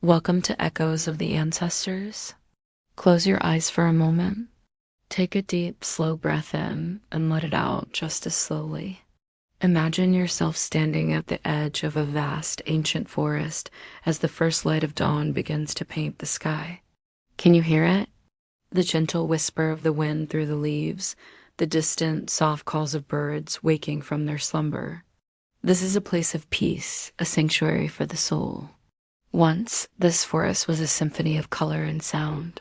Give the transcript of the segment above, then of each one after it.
Welcome to Echoes of the Ancestors. Close your eyes for a moment. Take a deep, slow breath in and let it out just as slowly. Imagine yourself standing at the edge of a vast, ancient forest as the first light of dawn begins to paint the sky. Can you hear it? The gentle whisper of the wind through the leaves, the distant, soft calls of birds waking from their slumber. This is a place of peace, a sanctuary for the soul. Once, this forest was a symphony of color and sound.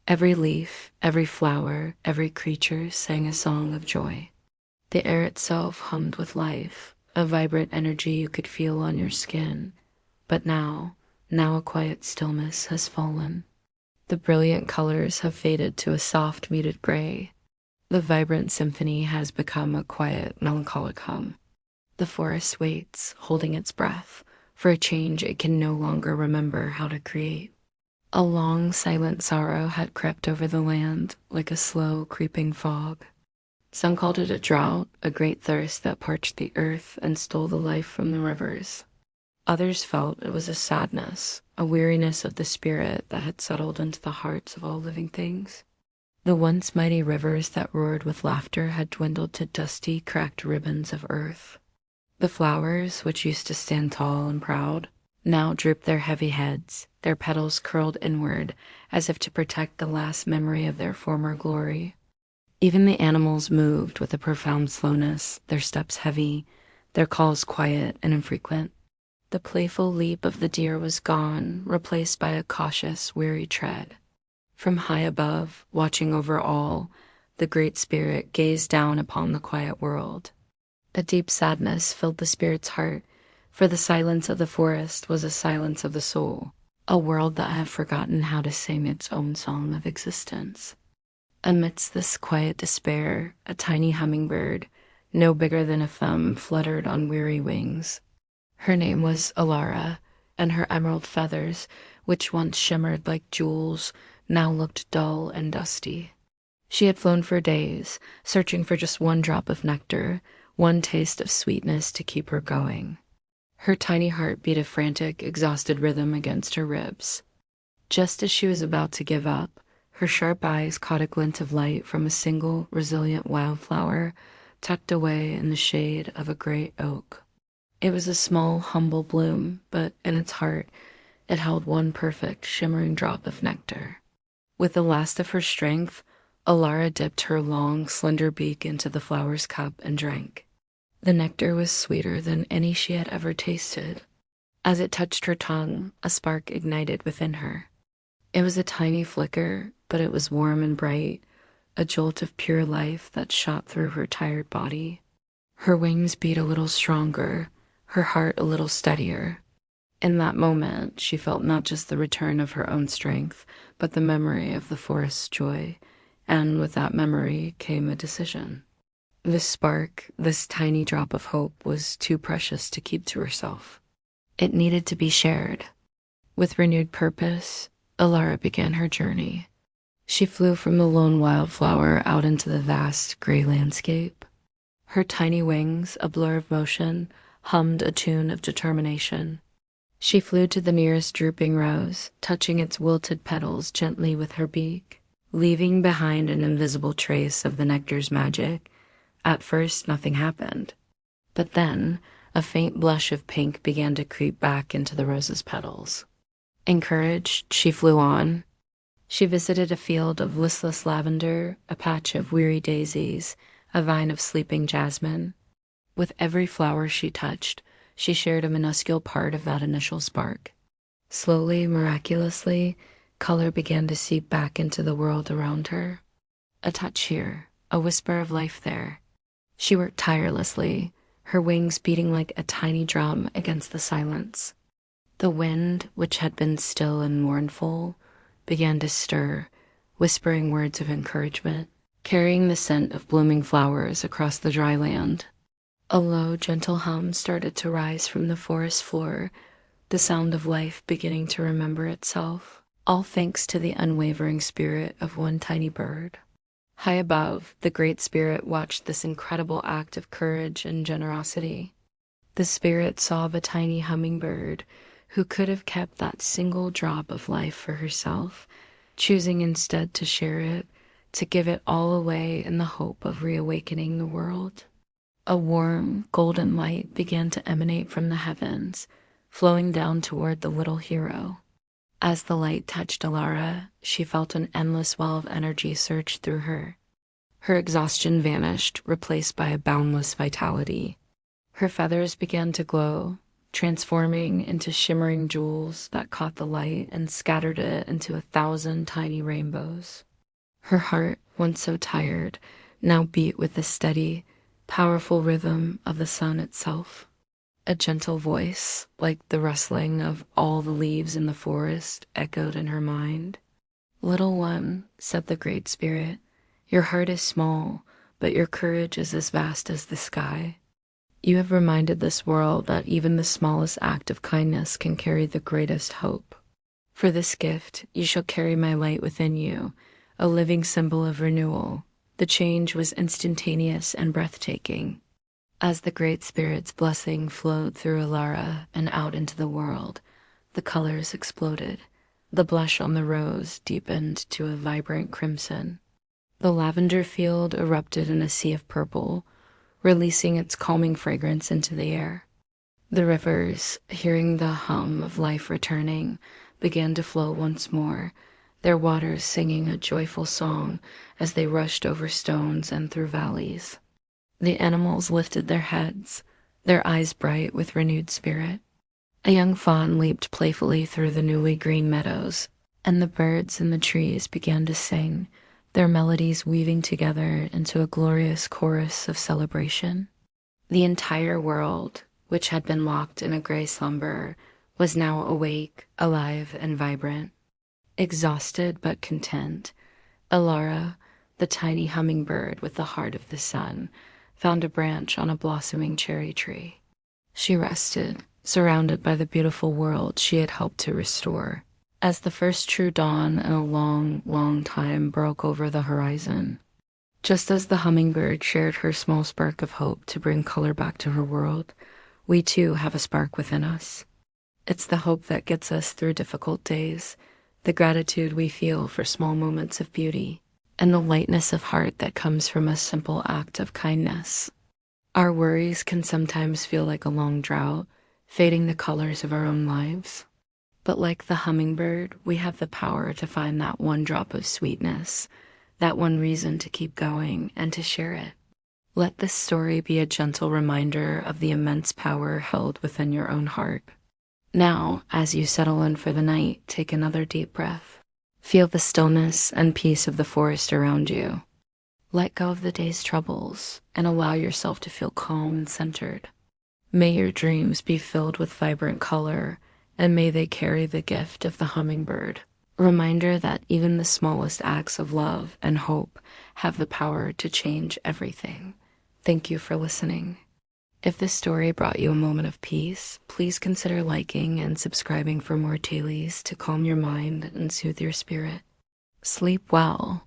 Every leaf, every flower, every creature sang a song of joy. The air itself hummed with life, a vibrant energy you could feel on your skin. But now a quiet stillness has fallen. The brilliant colors have faded to a soft, muted gray. The vibrant symphony has become a quiet, melancholic hum. The forest waits, holding its breath, for a change it can no longer remember how to create. A long, silent sorrow had crept over the land like a slow, creeping fog. Some called it a drought, a great thirst that parched the earth and stole the life from the rivers. Others felt it was a sadness, a weariness of the spirit that had settled into the hearts of all living things. The once mighty rivers that roared with laughter had dwindled to dusty, cracked ribbons of earth. The flowers, which used to stand tall and proud, now drooped their heavy heads, their petals curled inward as if to protect the last memory of their former glory. Even the animals moved with a profound slowness, their steps heavy, their calls quiet and infrequent. The playful leap of the deer was gone, replaced by a cautious, weary tread. From high above, watching over all, the Great Spirit gazed down upon the quiet world. A deep sadness filled the spirit's heart, for the silence of the forest was a silence of the soul, a world that had forgotten how to sing its own song of existence. Amidst this quiet despair, a tiny hummingbird, no bigger than a thumb, fluttered on weary wings. Her name was Alara, and her emerald feathers, which once shimmered like jewels, now looked dull and dusty. She had flown for days, searching for just one drop of nectar, one taste of sweetness to keep her going. Her tiny heart beat a frantic, exhausted rhythm against her ribs. Just as she was about to give up, her sharp eyes caught a glint of light from a single, resilient wildflower tucked away in the shade of a great oak. It was a small, humble bloom, but in its heart, it held one perfect, shimmering drop of nectar. With the last of her strength, Alara dipped her long, slender beak into the flower's cup and drank. The nectar was sweeter than any she had ever tasted. As it touched her tongue, a spark ignited within her. It was a tiny flicker, but it was warm and bright, a jolt of pure life that shot through her tired body. Her wings beat a little stronger, her heart a little steadier. In that moment, she felt not just the return of her own strength, but the memory of the forest's joy, and with that memory came a decision. This spark, this tiny drop of hope, was too precious to keep to herself. It needed to be shared. With renewed purpose, Alara began her journey. She flew from the lone wildflower out into the vast gray landscape. Her tiny wings, a blur of motion, hummed a tune of determination. She flew to the nearest drooping rose, touching its wilted petals gently with her beak, leaving behind an invisible trace of the nectar's magic. At first, nothing happened. But then, a faint blush of pink began to creep back into the rose's petals. Encouraged, she flew on. She visited a field of listless lavender, a patch of weary daisies, a vine of sleeping jasmine. With every flower she touched, she shared a minuscule part of that initial spark. Slowly, miraculously, color began to seep back into the world around her. A touch here, a whisper of life there. She worked tirelessly, her wings beating like a tiny drum against the silence. The wind, which had been still and mournful, began to stir, whispering words of encouragement, carrying the scent of blooming flowers across the dry land. A low, gentle hum started to rise from the forest floor, the sound of life beginning to remember itself, all thanks to the unwavering spirit of one tiny bird. High above, the Great Spirit watched this incredible act of courage and generosity. The spirit saw the tiny hummingbird, who could have kept that single drop of life for herself, choosing instead to share it, to give it all away in the hope of reawakening the world. A warm, golden light began to emanate from the heavens, flowing down toward the little hero. As the light touched Alara, she felt an endless well of energy surge through her. Her exhaustion vanished, replaced by a boundless vitality. Her feathers began to glow, transforming into shimmering jewels that caught the light and scattered it into 1,000 tiny rainbows. Her heart, once so tired, now beat with the steady, powerful rhythm of the sun itself. A gentle voice, like the rustling of all the leaves in the forest, echoed in her mind. "Little one," said the Great Spirit, "your heart is small, but your courage is as vast as the sky. You have reminded this world that even the smallest act of kindness can carry the greatest hope. For this gift, you shall carry my light within you, a living symbol of renewal." The change was instantaneous and breathtaking. As the Great Spirit's blessing flowed through Alara and out into the world, the colors exploded. The blush on the rose deepened to a vibrant crimson. The lavender field erupted in a sea of purple, releasing its calming fragrance into the air. The rivers, hearing the hum of life returning, began to flow once more, their waters singing a joyful song as they rushed over stones and through valleys. The animals lifted their heads, their eyes bright with renewed spirit. A young fawn leaped playfully through the newly green meadows, and the birds in the trees began to sing, their melodies weaving together into a glorious chorus of celebration. The entire world, which had been locked in a gray slumber, was now awake, alive, and vibrant. Exhausted but content, Alara, the tiny hummingbird with the heart of the sun, found a branch on a blossoming cherry tree. She rested, surrounded by the beautiful world she had helped to restore. As the first true dawn in a long, long time broke over the horizon, just as the hummingbird shared her small spark of hope to bring color back to her world, we too have a spark within us. It's the hope that gets us through difficult days, the gratitude we feel for small moments of beauty, and the lightness of heart that comes from a simple act of kindness. Our worries can sometimes feel like a long drought, fading the colors of our own lives. But like the hummingbird, we have the power to find that one drop of sweetness, that one reason to keep going and to share it. Let this story be a gentle reminder of the immense power held within your own heart. Now, as you settle in for the night, take another deep breath. Feel the stillness and peace of the forest around you. Let go of the day's troubles and allow yourself to feel calm and centered. May your dreams be filled with vibrant color, and may they carry the gift of the hummingbird. A reminder that even the smallest acts of love and hope have the power to change everything. Thank you for listening. If this story brought you a moment of peace, please consider liking and subscribing for more dailies to calm your mind and soothe your spirit. Sleep well,